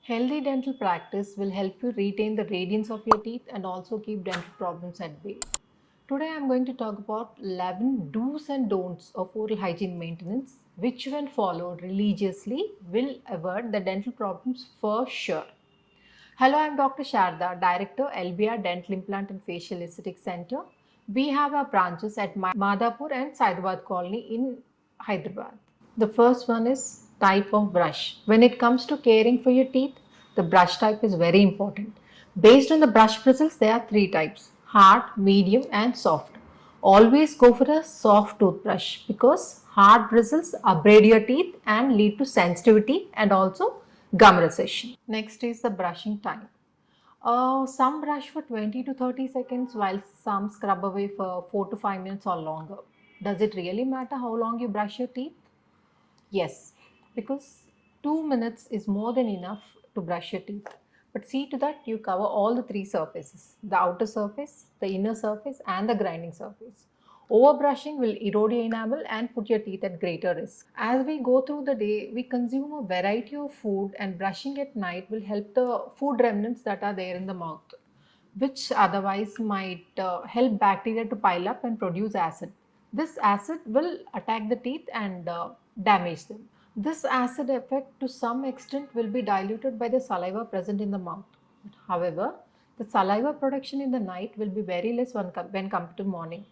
Healthy dental practice will help you retain the radiance of your teeth and also keep dental problems at bay. Today I am going to talk about 11 do's and don'ts of oral hygiene maintenance, which when followed religiously will avert the dental problems for sure. Hello, I am Dr. Sharada, Director, LBR Dental Implant and Facial Aesthetic Center. We have our branches at MADHAPUR and Hyderabad Colony in Hyderabad. The first one is type of brush. When it comes to caring for your teeth, the brush type is very important. Based on the brush bristles, there are three types: hard, medium, and soft. Always go for a soft toothbrush because hard bristles abrade your teeth and lead to sensitivity and also gum recession. Next is the brushing time. Some brush for 20 to 30 seconds while some scrub away for 4 to 5 minutes or longer. Does it really matter how long you brush your teeth? Yes, because 2 minutes is more than enough to brush your teeth. But see to that you cover all the three surfaces: the outer surface, the inner surface, and the grinding surface. Overbrushing will erode your enamel and put your teeth at greater risk. As we go through the day, we consume a variety of food, and brushing at night will help the food remnants that are there in the mouth, which otherwise might help bacteria to pile up and produce acid. This acid will attack the teeth and damage them. This acid effect to some extent will be diluted by the saliva present in the mouth. However, the saliva production in the night will be very less when compared to morning.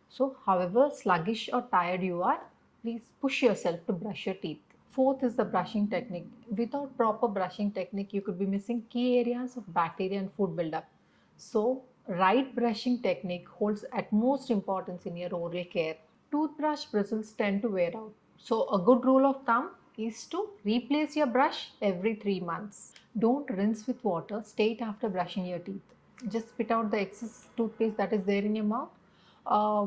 So, however sluggish or tired you are, please push yourself to brush your teeth. Fourth is the brushing technique. Without proper brushing technique, you could be missing key areas of bacteria and food buildup. So, right brushing technique holds utmost importance in your oral care. Toothbrush bristles tend to wear out. So, a good rule of thumb is to replace your brush every 3 months. Don't rinse with water straight after brushing your teeth. Just spit out the excess toothpaste that is there in your mouth.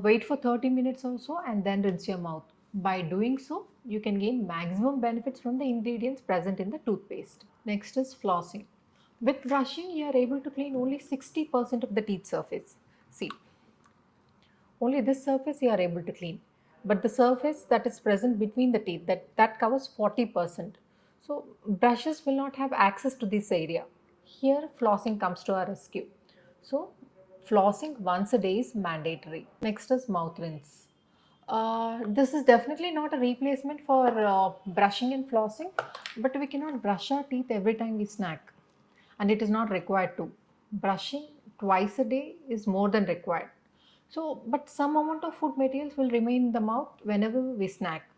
Wait for 30 minutes or so and then rinse your mouth. By doing so, you can gain maximum benefits from the ingredients present in the toothpaste. Next is flossing. With brushing, you are able to clean only 60% of the teeth surface. See, only this surface you are able to clean. But the surface that is present between the teeth, that covers 40%. So brushes will not have access to this area. Here flossing comes to our rescue. So flossing once a day is mandatory. Next is mouth rinse. This is definitely not a replacement for brushing and flossing, but we cannot brush our teeth every time we snack, and it is not required to. Brushing twice a day is more than required. So, but some amount of food materials will remain in the mouth whenever we snack.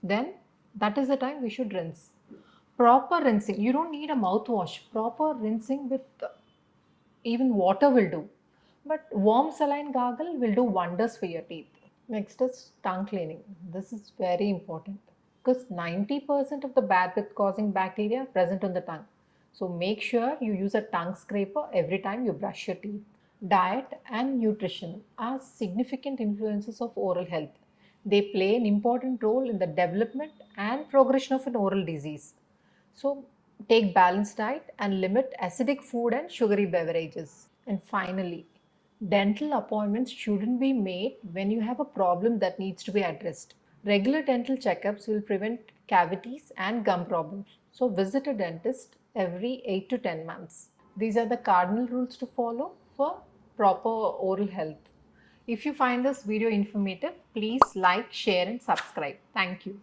Then that is the time we should rinse. Proper rinsing. You don't need a mouthwash. Proper rinsing with even water will do. But warm saline gargle will do wonders for your teeth. Next is tongue cleaning. This is very important because 90% of the bad breath causing bacteria are present on the tongue. So make sure you use a tongue scraper every time you brush your teeth. Diet and nutrition are significant influences of oral health. They play an important role in the development and progression of an oral disease. So take balanced diet and limit acidic food and sugary beverages. And finally, dental appointments shouldn't be made when you have a problem that needs to be addressed. Regular dental checkups will prevent cavities and gum problems. So visit a dentist every 8 to 10 months. These are the cardinal rules to follow for proper oral health. If you find this video informative, please like, share and subscribe. Thank you.